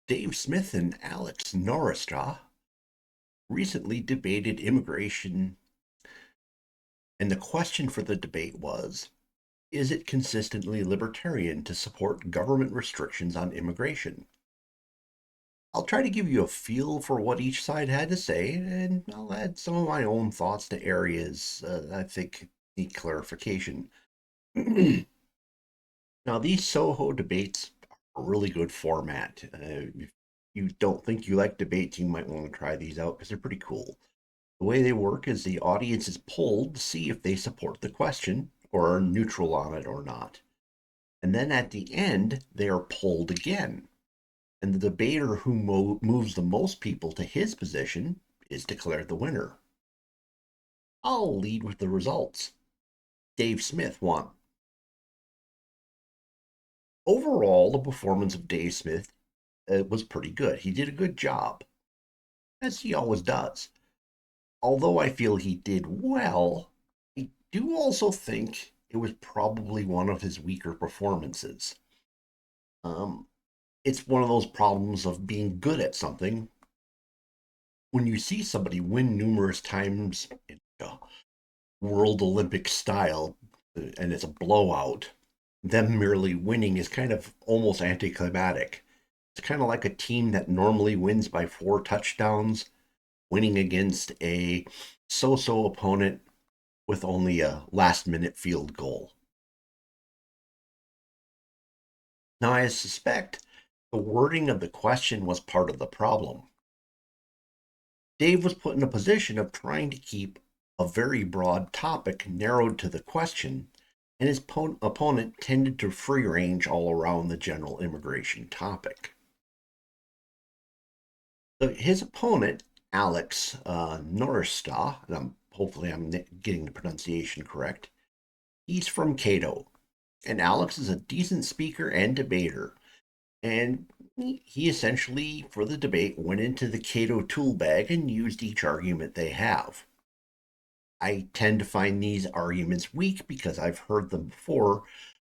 Dave Smith and Alex Nowrasteh recently debated immigration, and the question for the debate was, is it consistently libertarian to support government restrictions on immigration? I'll try to give you a feel for what each side had to say, and I'll add some of my own thoughts to areas I think need clarification. Now, these Soho debates are a really good format. If you don't think you like debates, you might want to try these out because they're pretty cool. The way they work is the audience is polled to see if they support the question or are neutral on it or not. And then at the end, they are polled again. And the debater who moves the most people to his position is declared the winner. I'll lead with the results. Dave Smith won. Overall, the performance of Dave Smith was pretty good. He did a good job, as he always does. Although I feel he did well, I do also think it was probably one of his weaker performances. Um, it's one of those problems of being good at something. When you see somebody win numerous times in World Olympic style and it's a blowout, them merely winning is kind of almost anticlimactic. It's kind of like a team that normally wins by 4 touchdowns winning against a so-so opponent with only a last-minute field goal. Now, I suspect the wording of the question was part of the problem. Dave was put in a position of trying to keep a very broad topic narrowed to the question, and his opponent tended to free range all around the general immigration topic. So his opponent, Alex Nowrasteh, and hopefully I'm getting the pronunciation correct, he's from Cato, and Alex is a decent speaker and debater. And he essentially, for the debate, went into the Cato tool bag and used each argument they have. I tend to find these arguments weak because I've heard them before,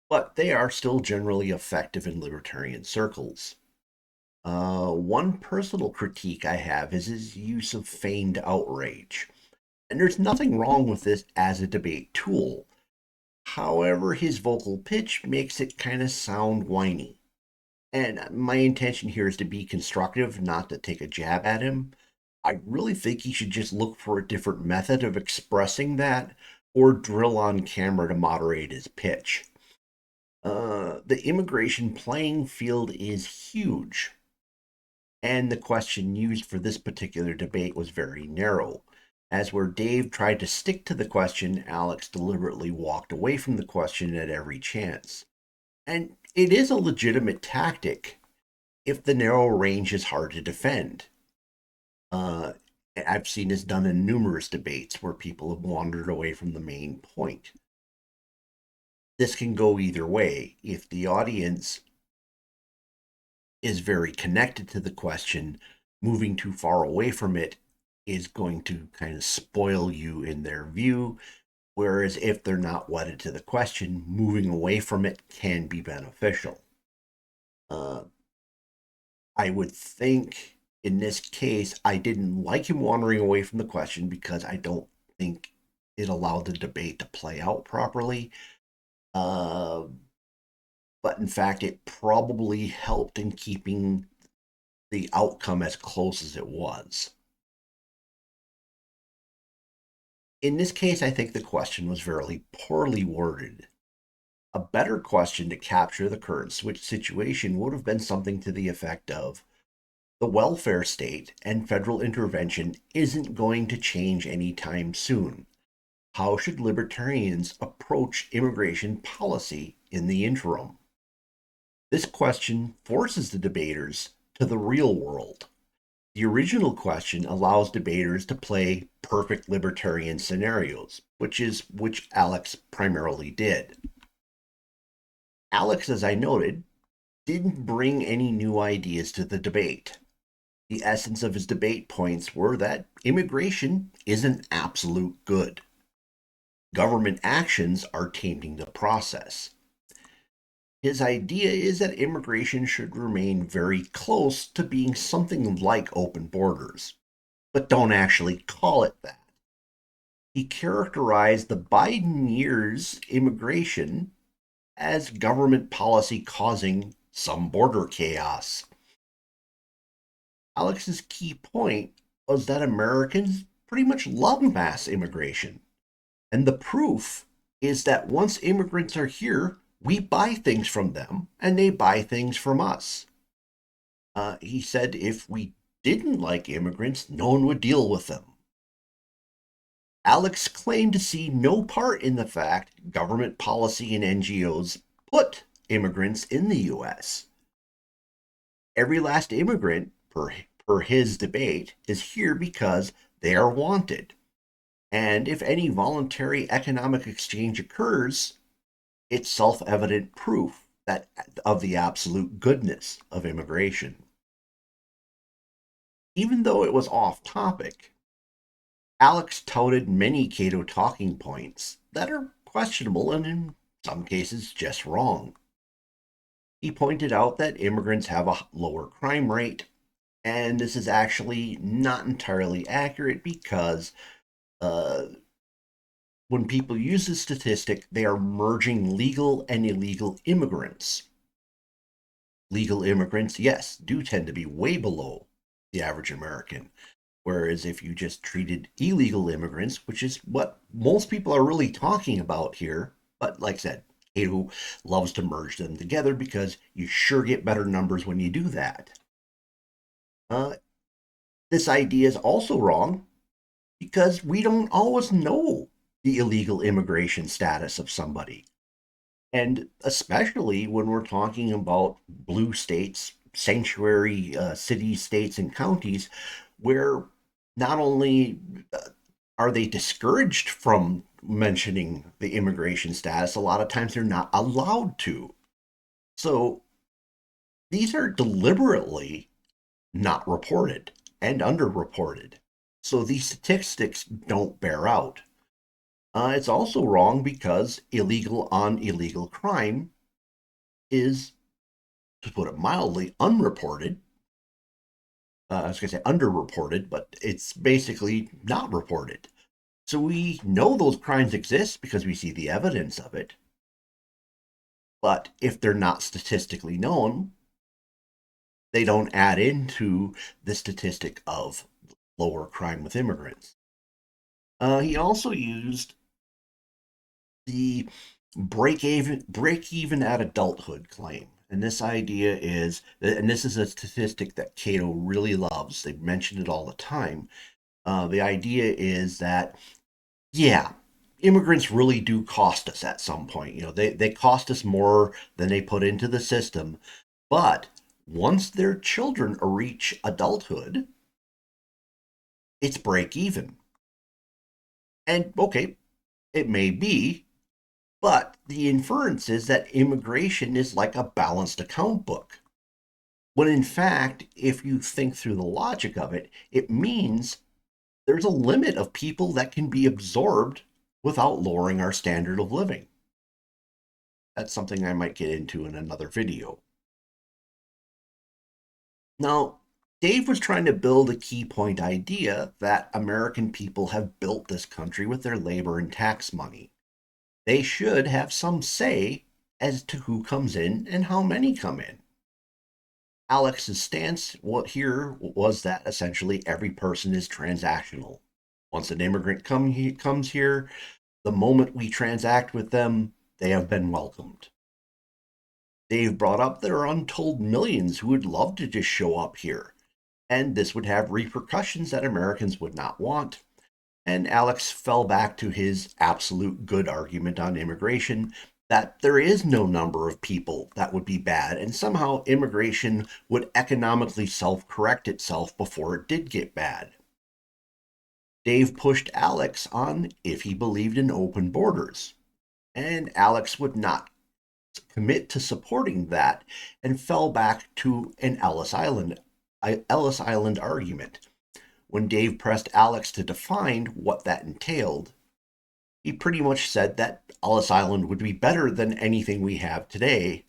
but they are still generally effective in libertarian circles. One personal critique I have is his use of feigned outrage. And there's nothing wrong with this as a debate tool. However, his vocal pitch makes it kind of sound whiny. And my intention here is to be constructive, not to take a jab at him. I really think he should just look for a different method of expressing that or drill on camera to moderate his pitch. The immigration playing field is huge, and the question used for this particular debate was very narrow. As where Dave tried to stick to the question, Alex deliberately walked away from the question at every chance. And it is a legitimate tactic if the narrow range is hard to defend. Uh, I've seen this done in numerous debates where people have wandered away from the main point. This can go either way. If the audience is very connected to the question, moving too far away from it is going to kind of spoil you in their view. Whereas if they're not wedded to the question, moving away from it can be beneficial. Uh, I would think in this case, I didn't like him wandering away from the question because I don't think it allowed the debate to play out properly. Uh, but in fact, it probably helped in keeping the outcome as close as it was. In this case, I think the question was very poorly worded. A better question to capture the current situation would have been something to the effect of, the welfare state and federal intervention isn't going to change anytime soon. How should libertarians approach immigration policy in the interim? This question forces the debaters to the real world. The original question allows debaters to play perfect libertarian scenarios, which Alex primarily did. Alex, as I noted, didn't bring any new ideas to the debate. The essence of his debate points were that immigration isn't absolute good. Government actions are tainting the process. His idea is that immigration should remain very close to being something like open borders, but don't actually call it that. He characterized the Biden years' immigration as government policy causing some border chaos. Alex's key point was that Americans pretty much love mass immigration. And the proof is that once immigrants are here, we buy things from them and they buy things from us. He said if we didn't like immigrants, no one would deal with them. Alex claimed to see no part in the fact government policy and NGOs put immigrants in the US. Every last immigrant, per his debate, is here because they are wanted. And if any voluntary economic exchange occurs, it's self-evident proof that of the absolute goodness of immigration. Even though it was off topic, Alex touted many Cato talking points that are questionable and in some cases just wrong. He pointed out that immigrants have a lower crime rate, and this is actually not entirely accurate because when people use this statistic, they are merging legal and illegal immigrants. Legal immigrants, yes, do tend to be way below the average American. Whereas if you just treated illegal immigrants, which is what most people are really talking about here, but like I said, Cato loves to merge them together because you sure get better numbers when you do that. This idea is also wrong because we don't always know the illegal immigration status of somebody. And especially when we're talking about blue states, sanctuary cities, states, and counties, where not only are they discouraged from mentioning the immigration status, a lot of times they're not allowed to. So these are deliberately not reported and underreported. So these statistics don't bear out. It's also wrong because illegal on illegal crime is, to put it mildly, unreported. I was going to say underreported, but it's basically not reported. So we know those crimes exist because we see the evidence of it. But if they're not statistically known, they don't add into the statistic of lower crime with immigrants. He also used the break even at adulthood claim. And this idea is, and this is a statistic that Cato really loves. They mention it all the time. The idea is that, yeah, immigrants really do cost us at some point. You know, they cost us more than they put into the system. But once their children reach adulthood, it's break even. And okay, it may be, but the inference is that immigration is like a balanced account book. When in fact, if you think through the logic of it, it means there's a limit of people that can be absorbed without lowering our standard of living. That's something I might get into in another video. Now, Dave was trying to build a key point idea that American people have built this country with their labor and tax money. They should have some say as to who comes in and how many come in. Alex's stance here was that essentially every person is transactional. Once an immigrant comes here, the moment we transact with them, they have been welcomed. Dave brought up there are untold millions who would love to just show up here, and this would have repercussions that Americans would not want. And Alex fell back to his absolute good argument on immigration that there is no number of people that would be bad, and somehow immigration would economically self-correct itself before it did get bad. Dave pushed Alex on if he believed in open borders, and Alex would not commit to supporting that and fell back to an Ellis Island argument. When Dave pressed Alex to define what that entailed, he pretty much said that Ellis Island would be better than anything we have today,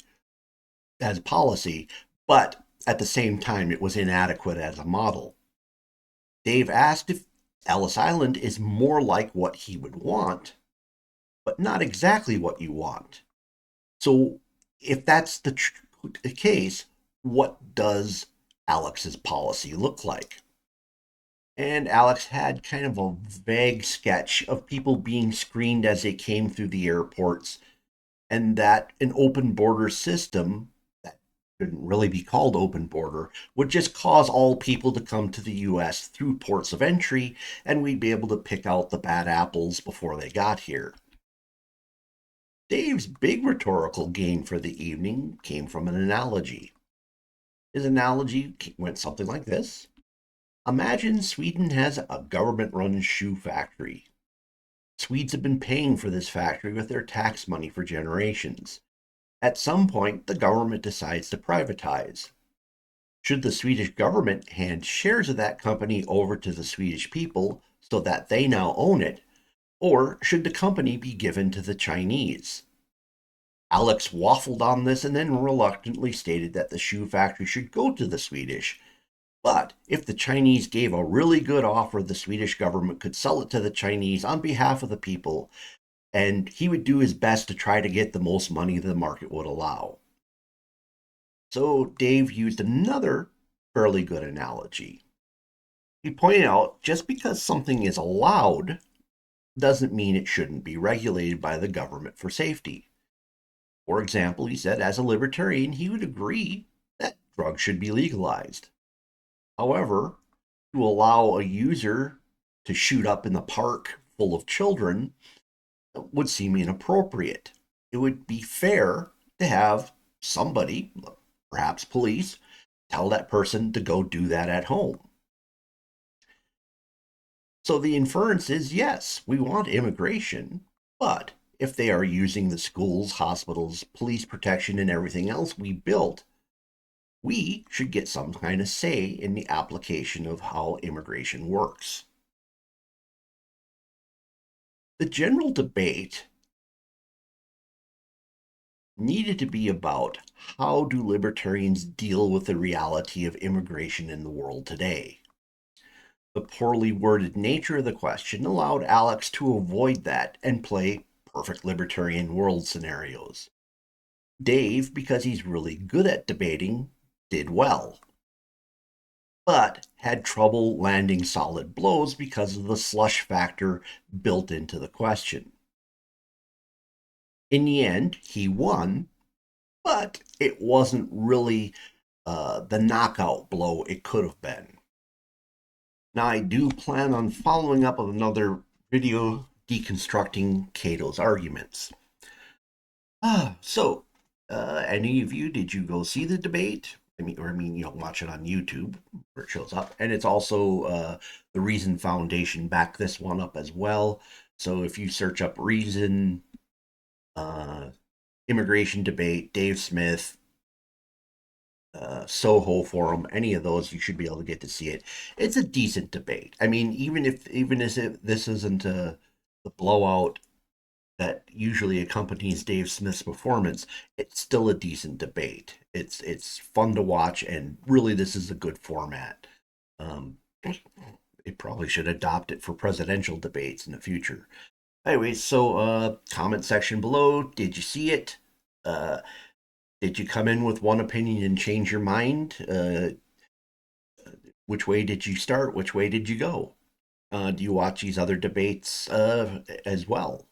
as policy, but at the same time, it was inadequate as a model. Dave asked if Ellis Island is more like what he would want, but not exactly what you want. So, if that's the case, what does Alex's policy look like? And Alex had kind of a vague sketch of people being screened as they came through the airports, and that an open border system that shouldn't really be called open border would just cause all people to come to the US through ports of entry, and we'd be able to pick out the bad apples before they got here. Dave's big rhetorical gain for the evening came from an analogy. His analogy went something like this. Imagine Sweden has a government run shoe factory. Swedes have been paying for this factory with their tax money for generations. At some point, the government decides to privatize. Should the Swedish government hand shares of that company over to the Swedish people so that they now own it, or should the company be given to the Chinese? Alex waffled on this and then reluctantly stated that the shoe factory should go to the Swedish. But if the Chinese gave a really good offer, the Swedish government could sell it to the Chinese on behalf of the people, and he would do his best to try to get the most money the market would allow. So Dave used another fairly good analogy. He pointed out just because something is allowed doesn't mean it shouldn't be regulated by the government for safety. For example, he said, as a libertarian, he would agree that drugs should be legalized. However, to allow a user to shoot up in the park full of children would seem inappropriate. It would be fair to have somebody, perhaps police, tell that person to go do that at home. So the inference is yes, we want immigration, but if they are using the schools, hospitals, police protection, and everything else we built, we should get some kind of say in the application of how immigration works. The general debate needed to be about how do libertarians deal with the reality of immigration in the world today. The poorly worded nature of the question allowed Alex to avoid that and play perfect libertarian world scenarios. Dave, because he's really good at debating, did well, but had trouble landing solid blows because of the slush factor built into the question. In the end, he won, but it wasn't really the knockout blow it could have been. Now, I do plan on following up with another video deconstructing Cato's arguments. So, any of you, did you go see the debate? You don't watch it on YouTube where it shows up. And it's also the Reason Foundation backed this one up as well. So if you search up Reason, immigration debate, Dave Smith, Soho Forum, any of those, you should be able to get to see it. It's a decent debate. I mean, even if this isn't the blowout that usually accompanies Dave Smith's performance, it's still a decent debate. It's fun to watch, and really, this is a good format. It probably should adopt it for presidential debates in the future. Anyways, so comment section below. Did you see it? Did you come in with one opinion and change your mind? Which way did you start? Which way did you go? Do you watch these other debates as well?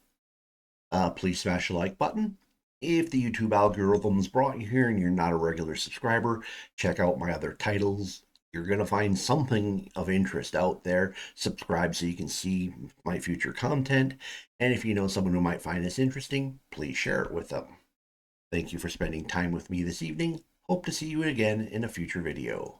Please smash the like button. If the YouTube algorithm's brought you here and you're not a regular subscriber, check out my other titles. You're going to find something of interest out there. Subscribe so you can see my future content. And if you know someone who might find this interesting, please share it with them. Thank you for spending time with me this evening. Hope to see you again in a future video.